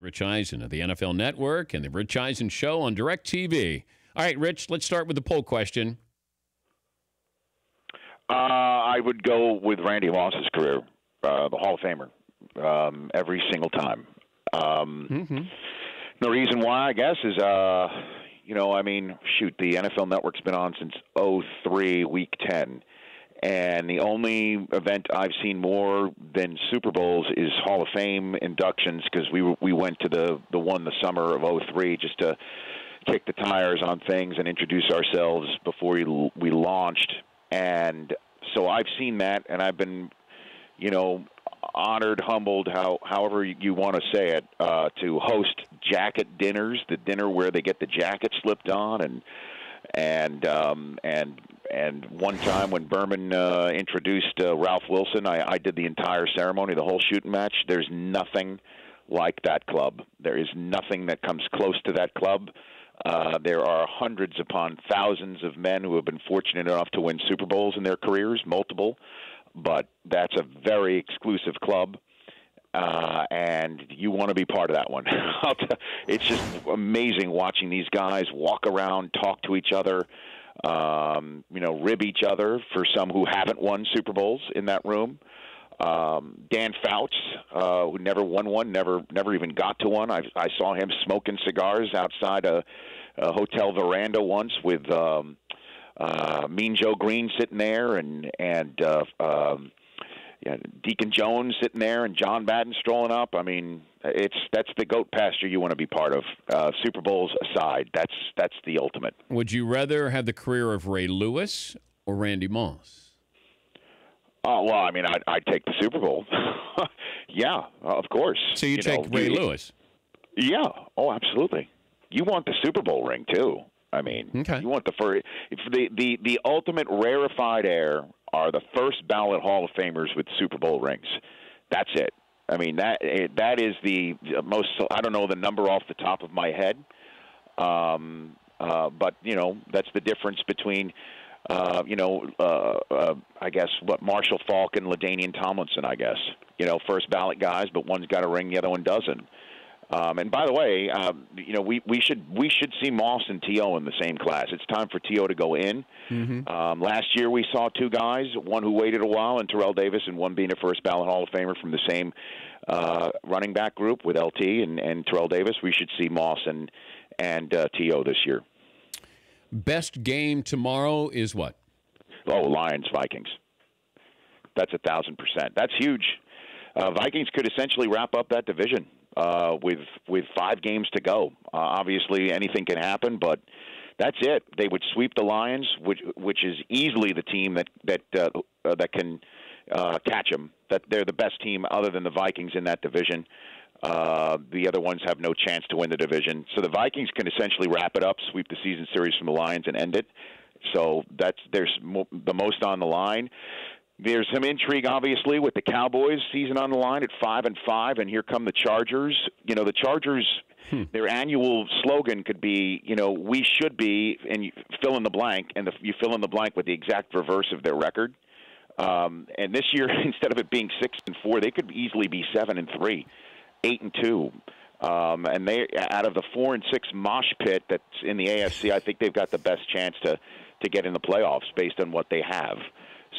Rich Eisen of the NFL Network and the Rich Eisen Show on DIRECTV. All right, Rich, let's start with the poll question. I would go with Randy Moss's career, the Hall of Famer, every single time. The reason why, I guess, is, the NFL Network's been on since '03, Week 10. And the only event I've seen more than Super Bowls is Hall of Fame inductions, because we went to the one the summer of '03 just to kick the tires on things and introduce ourselves before we launched. And so I've seen that, and I've been, honored, humbled, however you want to say it, to host jacket dinners, the dinner where they get the jacket slipped on, and one time when Berman introduced Ralph Wilson, I did the entire ceremony, the whole shooting match. There's nothing like that club. There is nothing that comes close to that club. There are hundreds upon thousands of men who have been fortunate enough to win Super Bowls in their careers, multiple, but that's a very exclusive club. And you want to be part of that one. It's just amazing watching these guys walk around, talk to each other, rib each other for some who haven't won Super Bowls in that room. Dan Fouts, who never won one, never even got to one. I saw him smoking cigars outside a hotel veranda once with Mean Joe Green sitting there and Deacon Jones sitting there and John Madden strolling up. I mean, that's the goat pasture you want to be part of. Super Bowls aside, that's the ultimate. Would you rather have the career of Ray Lewis or Randy Moss? Oh, well, I mean, I'd take the Super Bowl. Yeah, of course. So you take Ray Lewis? Yeah. Oh, absolutely. You want the Super Bowl ring too. I mean, okay. You want the ultimate rarefied air are the first ballot Hall of Famers with Super Bowl rings. That's it. I mean, that is the most. I don't know the number off the top of my head, but that's the difference between. I guess Marshall Faulk and LaDainian Tomlinson, I guess. First ballot guys, but one's got a ring, the other one doesn't. And by the way, we should see Moss and T.O. in the same class. It's time for T.O. to go in. Mm-hmm. Last year we saw two guys, one who waited a while, and Terrell Davis, and one being a first ballot Hall of Famer from the same running back group with LT and Terrell Davis. We should see Moss and T.O. this year. Best game tomorrow is what? Oh, Lions-Vikings. That's 1,000%. That's huge. Vikings could essentially wrap up that division with 5 games to go. Obviously, anything can happen, but that's it. They would sweep the Lions, which is easily the team that can catch them. That they're the best team other than the Vikings in that division. The other ones have no chance to win the division. So the Vikings can essentially wrap it up, sweep the season series from the Lions, and end it. So there's the most on the line. There's some intrigue, obviously, with the Cowboys season on the line at 5-5, and here come the Chargers. The Chargers, their annual slogan could be, we should be, and you fill in the blank, and you fill in the blank with the exact reverse of their record. And this year, instead of it being 6-4, they could easily be 7-3. 8-2, and they out of the 4-6 mosh pit that's in the AFC, I think they've got the best chance to get in the playoffs based on what they have.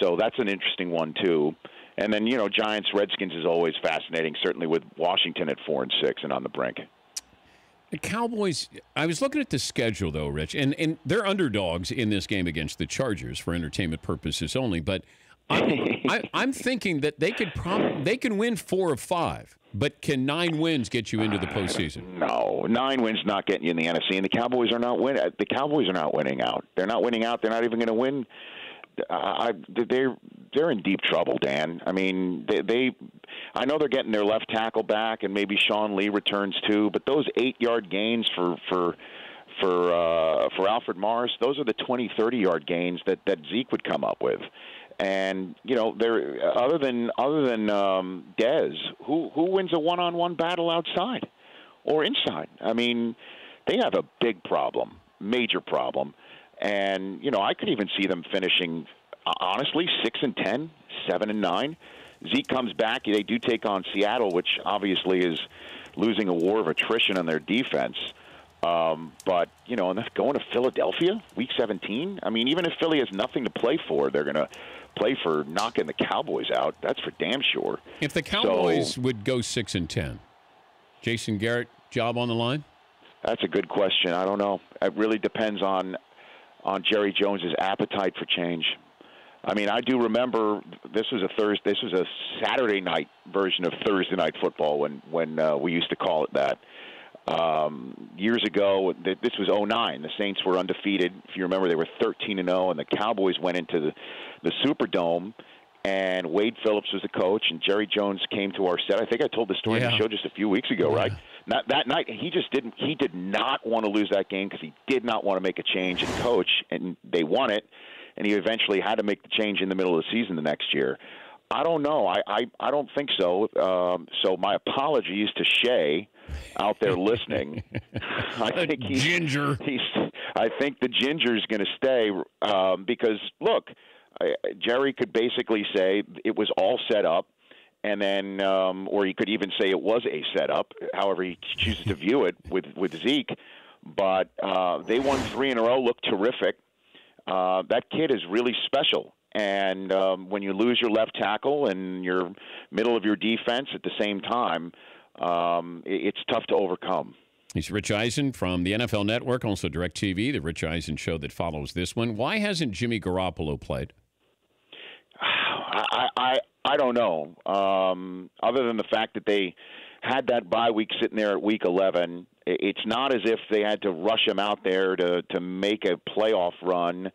So that's an interesting one too. And then Giants Redskins is always fascinating, certainly with Washington at 4-6 and on the brink. The Cowboys. I was looking at the schedule though, Rich, and they're underdogs in this game against the Chargers for entertainment purposes only, but. I'm thinking that they can win 4 of 5, but can 9 wins get you into the postseason? No, 9 wins not getting you in the NFC, and the Cowboys are not winning. The Cowboys are not winning out. They're not winning out. They're not even going to win. They're in deep trouble, Dan. I mean, I know they're getting their left tackle back, and maybe Sean Lee returns too. But those 8-yard gains for Alfred Morris, those are the 20, 30-yard gains that Zeke would come up with. And they're other than Dez, who wins a one-on-one battle outside or inside? I mean, they have a big problem, major problem, and I could even see them finishing honestly 6-10, 7-9. Zeke comes back. They do take on Seattle, which obviously is losing a war of attrition on their defense. But, and that's going to Philadelphia, Week 17. I mean, even if Philly has nothing to play for, they're going to play for knocking the Cowboys out. That's for damn sure. If the Cowboys would go 6-10, Jason Garrett, job on the line? That's a good question. I don't know. It really depends on Jerry Jones's appetite for change. I mean, I do remember this was a Saturday night version of Thursday Night Football when we used to call it that. Years ago, this was 2009. The Saints were undefeated. If you remember, they were 13-0, and the Cowboys went into the Superdome, and Wade Phillips was the coach, and Jerry Jones came to our set. I think I told the story on the show just a few weeks ago, right? That night, he did not want to lose that game because he did not want to make a change in coach, and they won it, and he eventually had to make the change in the middle of the season the next year. I don't know. I don't think so. So my apologies to Shea out there listening. I think Ginger. I think the Ginger's going to stay because, look, Jerry could basically say it was all set up, and then, or he could even say it was a setup, however he chooses to view it with Zeke. But they won 3 in a row, looked terrific. That kid is really special. And when you lose your left tackle and your middle of your defense at the same time, it's tough to overcome. He's Rich Eisen from the NFL Network, also DIRECTV, the Rich Eisen show that follows this one. Why hasn't Jimmy Garoppolo played? I don't know. Other than the fact that they had that bye week sitting there at week 11, it's not as if they had to rush him out there to make a playoff run.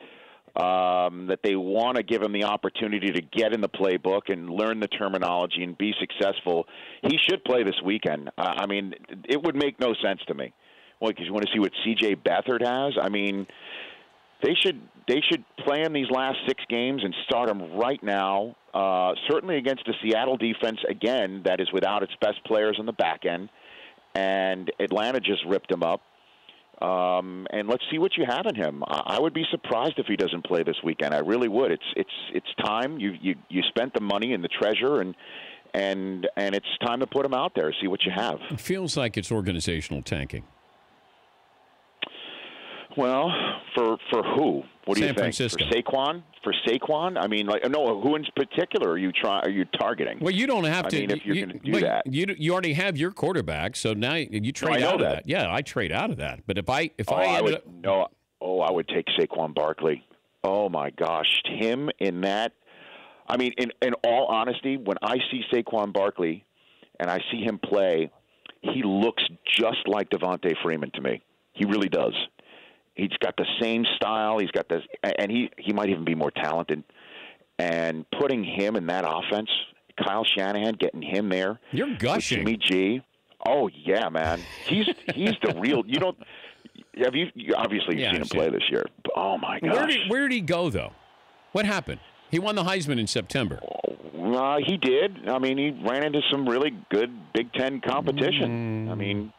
That they want to give him the opportunity to get in the playbook and learn the terminology and be successful. He should play this weekend. I mean, it would make no sense to me. Well, because you want to see what C.J. Beathard has. I mean, they should play in these last 6 games and start him right now. Certainly against the Seattle defense, again, that is without its best players on the back end. And Atlanta just ripped him up. And let's see what you have in him. I would be surprised if he doesn't play this weekend. I really would. It's time. You spent the money and the treasure, and it's time to put him out there. See what you have. It feels like it's organizational tanking. Well, for who? What do you think? Francisco. For Saquon? I mean, no. Who in particular are you targeting? Well, you don't have to. I mean, if you're going to do that, you already have your quarterback, so now you trade out of that. Yeah, I trade out of that. But I would take Saquon Barkley. Oh my gosh, him in that. I mean, in all honesty, when I see Saquon Barkley and I see him play, he looks just like Devontae Freeman to me. He really does. He's got the same style. He's got this, and he might even be more talented. And putting him in that offense, Kyle Shanahan getting him there. You're gushing. Jimmy G. Oh yeah, man. He's the real. You don't. Have you obviously you've seen him play this year? Oh my gosh. Where did he go though? What happened? He won the Heisman in September. He did. I mean, he ran into some really good Big Ten competition. I mean,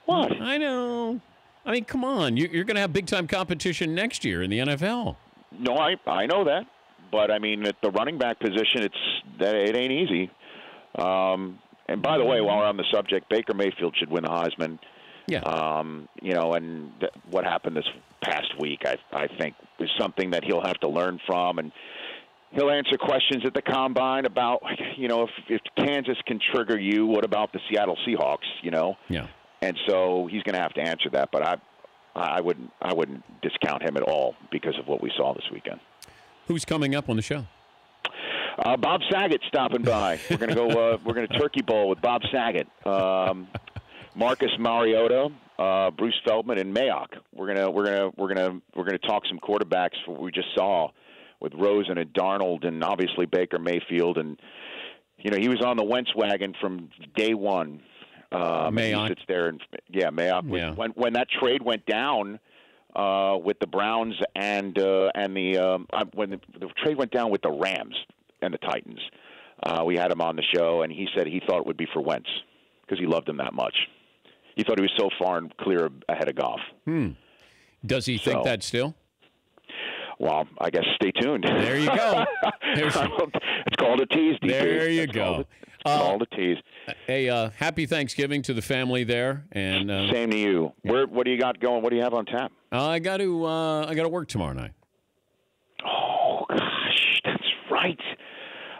what? I know. I mean, come on. You're going to have big-time competition next year in the NFL. No, I know that. But, I mean, at the running back position, it ain't easy. And, by the way, while we're on the subject, Baker Mayfield should win the Heisman. Yeah. And what happened this past week, I think, is something that he'll have to learn from. And he'll answer questions at the Combine about, if Kansas can trigger you, what about the Seattle Seahawks, Yeah. And so he's going to have to answer that, but I wouldn't discount him at all because of what we saw this weekend. Who's coming up on the show? Bob Saget stopping by. We're going to go. We're going to Turkey Bowl with Bob Saget, Marcus Mariota, Bruce Feldman, and Mayock. We're gonna talk some quarterbacks. What we just saw with Rosen and Darnold, and obviously Baker Mayfield, and he was on the Wentz wagon from day one. Mayock. He sits there and Mayock. Yeah. When that trade went down with the Browns and when the trade went down with the Rams and the Titans, we had him on the show, and he said he thought it would be for Wentz because he loved him that much. He thought he was so far and clear ahead of Goff. Does he think that still? Well, I guess stay tuned. There you go. It's called a tease, DP. There you go. It's called a tease. Hey, happy Thanksgiving to the family there, and same to you. What do you got going? What do you have on tap? I got to work tomorrow night. Oh gosh, that's right.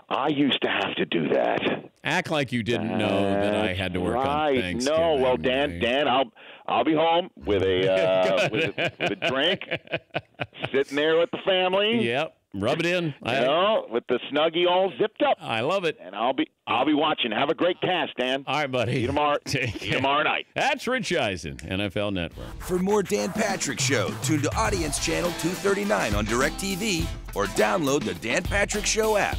I used to have to do that. Act like you didn't know that I had to work on Thanksgiving. No, well, Dan, I'll be home with a with a drink, sitting there with the family. Yep, rub it in. With the Snuggie all zipped up. I love it. And I'll be watching. Have a great cast, Dan. All right, buddy. See you tomorrow. Tomorrow night. That's Rich Eisen, NFL Network. For more Dan Patrick Show, tune to Audience Channel 239 on DIRECTV or download the Dan Patrick Show app.